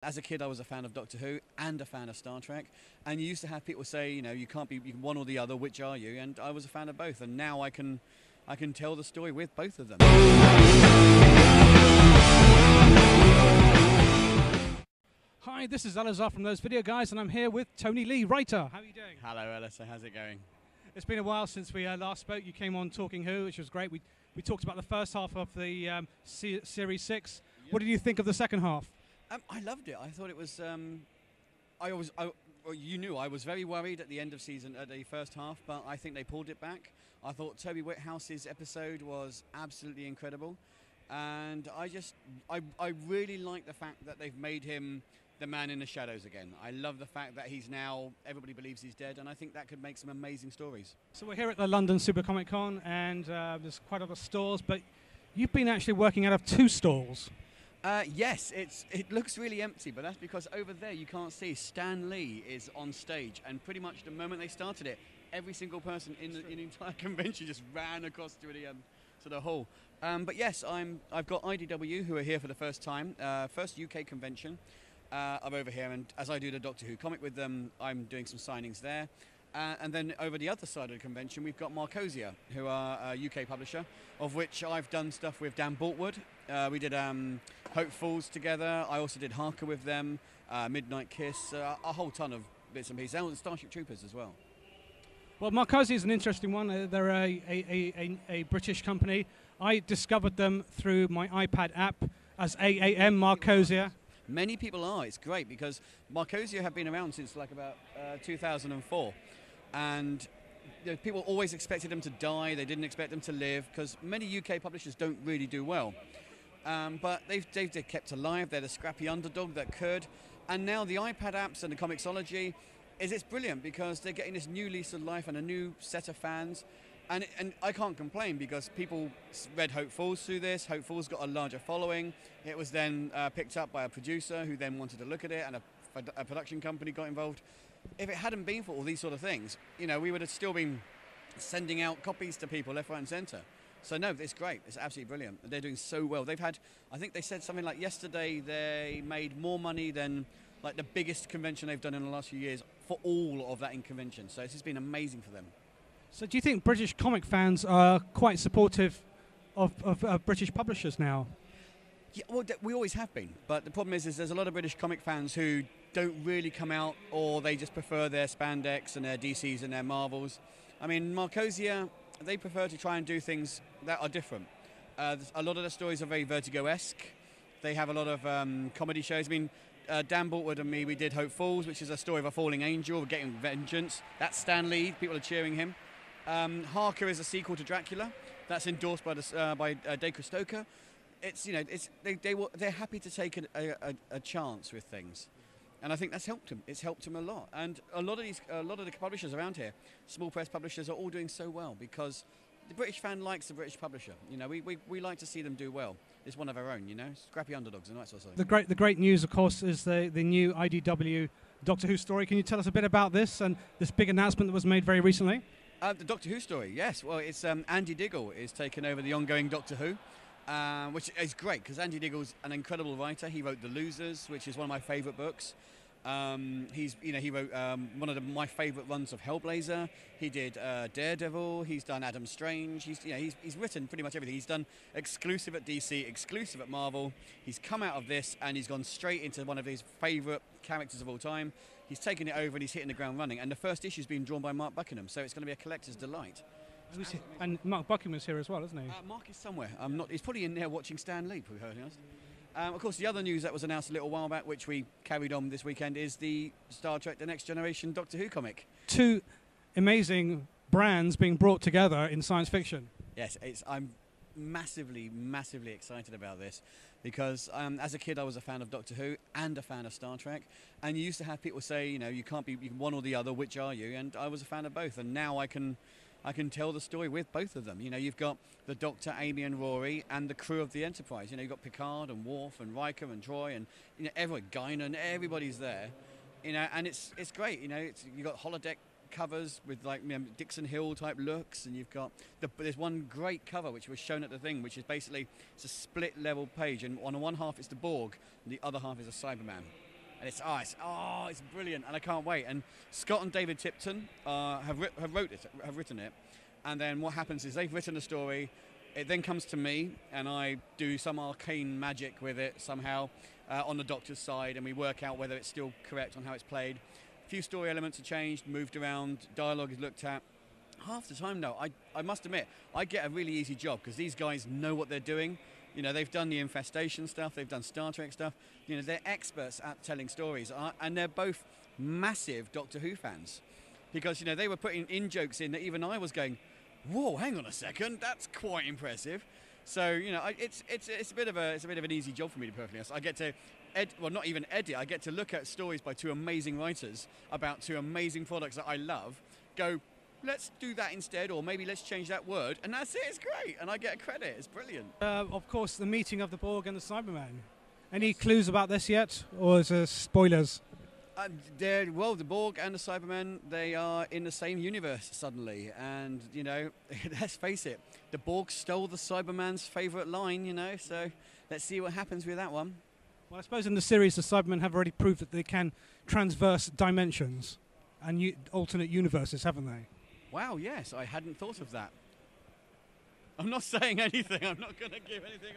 As a kid, I was a fan of Doctor Who and a fan of Star Trek, and you used to have people say, you can't be one or the other. Which are you? And I was a fan of both, and now I can tell the story with both of them. Hi, this is Elazar from Those Video Guys, and I'm here with Tony Lee, writer. How are you doing? Hello, Elazar. How's it going? It's been a while since we last spoke. You came on Talking Who, which was great. We talked about the first half of the Series 6. Yep. What did you think of the second half? I loved it. I thought it was. You knew I was very worried at the end of the first half, but I think they pulled it back. I thought Toby Whithouse's episode was absolutely incredible, and I really like the fact that they've made him the man in the shadows again. I love the fact that everybody believes he's dead, and I think that could make some amazing stories. So we're here at the London Super Comic Con, and there's quite a lot of stalls, but you've been actually working out of 2 stalls. Yes, it looks really empty, but that's because over there you can't see. Stan Lee is on stage, and pretty much the moment they started it, every single person in the entire convention just ran across to the hall. But yes, I've got IDW who are here for the first time, first UK convention. I'm over here, and as I do the Doctor Who comic with them, I'm doing some signings there. And then over the other side of the convention, we've got Markosia, who are a UK publisher, of which I've done stuff with Dan Boltwood. We did Hope Falls together. I also did Harker with them, Midnight Kiss, a whole ton of bits and pieces, and Starship Troopers as well. Well, Markosia is an interesting one. They're a British company. I discovered them through my iPad app as AAM Markosia. Many people are. It's great because Markosia have been around since like about 2004, and people always expected them to die. They didn't expect them to live because many UK publishers don't really do well. But they've kept alive. They're the scrappy underdog that could, and now the iPad apps and the Comixology it's brilliant because they're getting this new lease of life and a new set of fans. And I can't complain because people read Hope Falls through this. Hope Falls got a larger following. It was then picked up by a producer who then wanted to look at it, and a production company got involved. If it hadn't been for all these sort of things, we would have still been sending out copies to people left, right, and centre. So no, it's great. It's absolutely brilliant. They're doing so well. They've had, I think they said something like yesterday they made more money than like the biggest convention they've done in the last few years for all of that in convention. So it's just been amazing for them. So do you think British comic fans are quite supportive of British publishers now? Yeah, well, we always have been. But the problem is there's a lot of British comic fans who don't really come out, or they just prefer their spandex and their DCs and their Marvels. I mean, Markosia, they prefer to try and do things that are different. A lot of the stories are very Vertigo-esque. They have a lot of comedy shows. I mean, Dan Boltwood and me, we did Hope Falls, which is a story of a falling angel getting vengeance. That's Stan Lee. People are cheering him. Harker is a sequel to Dracula. That's endorsed by Dacre Stoker. They're happy to take a chance with things, and I think that's helped them. It's helped them a lot. And a lot of the publishers around here, small press publishers, are all doing so well because the British fan likes the British publisher. We like to see them do well. It's one of our own, scrappy underdogs and that sort of thing. The great news, of course, is the new IDW Doctor Who story. Can you tell us a bit about this and this big announcement that was made very recently? The Doctor Who story, yes. Well, it's Andy Diggle is taking over the ongoing Doctor Who, which is great because Andy Diggle's an incredible writer. He wrote The Losers, which is one of my favourite books. He wrote one of my favourite runs of Hellblazer. He did Daredevil. He's done Adam Strange. He's written pretty much everything. He's done exclusive at DC, exclusive at Marvel. He's come out of this and he's gone straight into one of his favourite characters of all time. He's taken it over and he's hitting the ground running. And the first issue's been drawn by Mark Buckingham, so it's going to be a collector's delight. And Mark Buckingham's here as well, isn't he? Mark is somewhere. He's probably in there watching Stan Lee, to be perfectly honest. Of course, the other news that was announced a little while back, which we carried on this weekend, is the Star Trek The Next Generation Doctor Who comic. 2 amazing brands being brought together in science fiction. Yes, I'm massively, massively excited about this because as a kid I was a fan of Doctor Who and a fan of Star Trek, and you used to have people say, you can't be one or the other, which are you? And I was a fan of both, and now I can tell the story with both of them. You've got the Doctor, Amy and Rory, and the crew of the Enterprise. You've got Picard and Worf and Riker and Troy and everyone, Guinan, everybody's there. And it's great. You've got holodeck covers with Dixon Hill type looks, and you've got there's one great cover which was shown at the thing, which is basically it's a split level page, and on one half it's the Borg and the other half is a Cyberman. And it's brilliant, and I can't wait. And Scott and David Tipton have written it, and then what happens is they've written the story. It then comes to me, and I do some arcane magic with it somehow on the Doctor's side, and we work out whether it's still correct on how it's played. A few story elements are changed, moved around, dialogue is looked at. Half the time, though, I must admit, I get a really easy job because these guys know what they're doing. You know, they've done the Infestation stuff, they've done Star Trek stuff. You know, they're experts at telling stories, and they're both massive Doctor Who fans because, you know, they were putting in-jokes in that even I was going, whoa, hang on a second, that's quite impressive. So, you know, it's a bit of an easy job for me, to be perfectly honest. I get to not even edit. I get to look at stories by two amazing writers about two amazing products that I love. Go, let's do that instead, or maybe let's change that word, and that's it. It's great, and I get a credit. It's brilliant. Of course, the meeting of the Borg and the Cybermen. Any clues about this yet, or is it spoilers? Well, the Borg and the Cybermen, they are in the same universe suddenly, and you know, let's face it, the Borg stole the Cyberman's favourite line, you know. So let's see what happens with that one. Well, I suppose in the series, the Cybermen have already proved that they can transverse dimensions and alternate universes, haven't they? Wow, yes, I hadn't thought of that. I'm not saying anything. I'm not going to give anything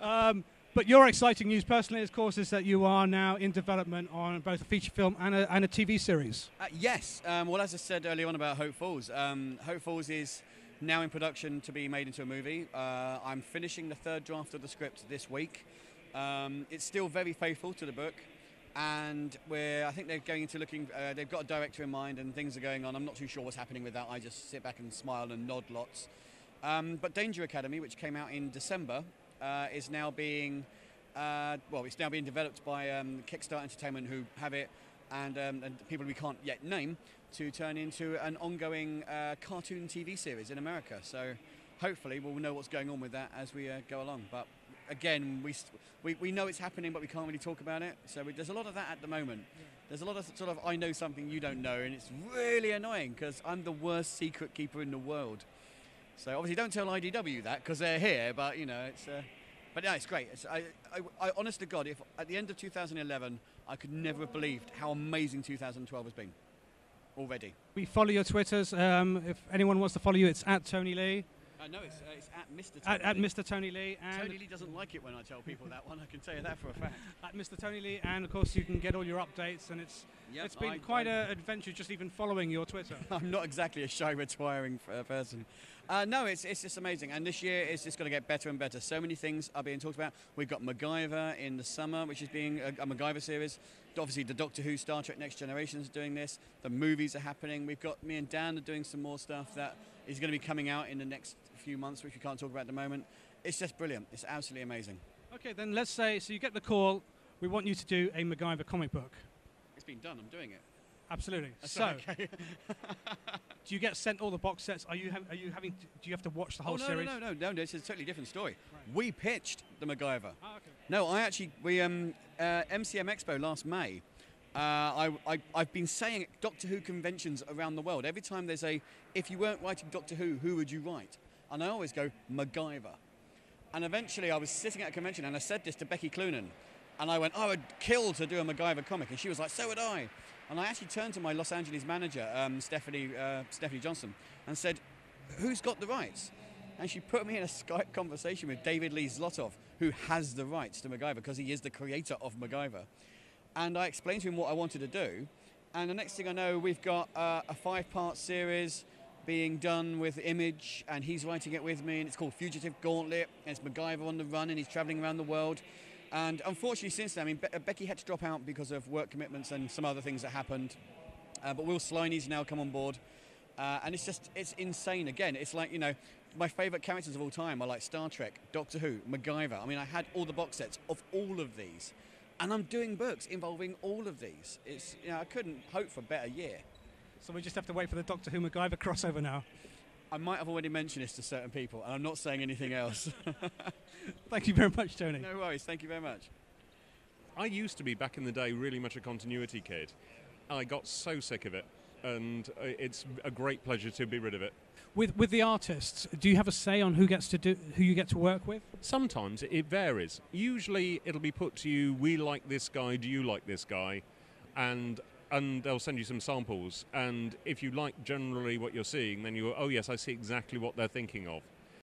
away. But your exciting news personally, of course, is that you are now in development on both a feature film and a TV series. Yes. Well, as I said earlier on about Hope Falls, Hope Falls is now in production to be made into a movie. I'm finishing the third draft of the script this week. It's still very faithful to the book. And I think they're going into looking, they've got a director in mind and things are going on. I'm not too sure what's happening with that. I just sit back and smile and nod lots. But Danger Academy, which came out in December, is now being, it's now being developed by Kickstart Entertainment, who have it, and people we can't yet name, to turn into an ongoing cartoon TV series in America. So hopefully we'll know what's going on with that as we go along. But again, we know it's happening, but we can't really talk about it. So there's a lot of that at the moment. Yeah. There's a lot of sort of I know something you don't know, and it's really annoying because I'm the worst secret keeper in the world. So obviously don't tell IDW that because they're here, but you know, but yeah, it's great. I honest to God, if at the end of 2011, I could never have believed how amazing 2012 has been already. We follow your Twitters. If anyone wants to follow you, it's at Tony Lee. No, it's at Mr. Tony Lee. At Mr. Tony Lee. And Tony Lee doesn't like it when I tell people that one. I can tell you that for a fact. At Mr. Tony Lee, and of course you can get all your updates. And it's been quite an adventure just even following your Twitter. I'm not exactly a shy, retiring person. No, it's just amazing. And this year it's just going to get better and better. So many things are being talked about. We've got Macgyver in the summer, which is being a Macgyver series. Obviously, the Doctor Who, Star Trek Next Generation is doing this. The movies are happening. We've got me and Dan are doing some more stuff that is going to be coming out in the next few months, which we can't talk about at the moment. It's just brilliant. It's absolutely amazing. Okay, then let's say, so you get the call, we want you to do a Macgyver comic book. It's been done. I'm doing it. Absolutely. Okay. Do you get sent all the box sets? Do you have to watch the whole series? No, it's a totally different story. Right. We pitched the Macgyver. Ah, okay. No, MCM Expo last May. I've been saying at Doctor Who conventions around the world, every time there's if you weren't writing Doctor Who would you write? And I always go, Macgyver. And eventually I was sitting at a convention and I said this to Becky Cloonan. And I went, I would kill to do a Macgyver comic. And she was like, so would I. And I actually turned to my Los Angeles manager, Stephanie Johnson, and said, who's got the rights? And she put me in a Skype conversation with David Lee Zlotov, who has the rights to Macgyver because he is the creator of Macgyver. And I explained to him what I wanted to do. And the next thing I know, we've got a 5-part series being done with Image, and he's writing it with me, and it's called Fugitive Gauntlet, and it's Macgyver on the run, and he's traveling around the world. And unfortunately, since then, I mean, Becky had to drop out because of work commitments and some other things that happened. But Will Sliney's now come on board. And it's insane. Again, it's like, you know, my favourite characters of all time are like Star Trek, Doctor Who, Macgyver. I mean, I had all the box sets of all of these. And I'm doing books involving all of these. It's, you know, I couldn't hope for a better year. So we just have to wait for the Doctor Who Macgyver crossover now. I might have already mentioned this to certain people, and I'm not saying anything else. Thank you very much, Tony. No worries. Thank you very much. I used to be, back in the day, really much a continuity kid. I got so sick of it, and it's a great pleasure to be rid of it. With the artists, do you have a say on who you get to work with? Sometimes it varies. Usually it'll be put to you, we like this guy, do you like this guy? And they'll send you some samples. And if you like generally what you're seeing, then you go, oh yes, I see exactly what they're thinking of.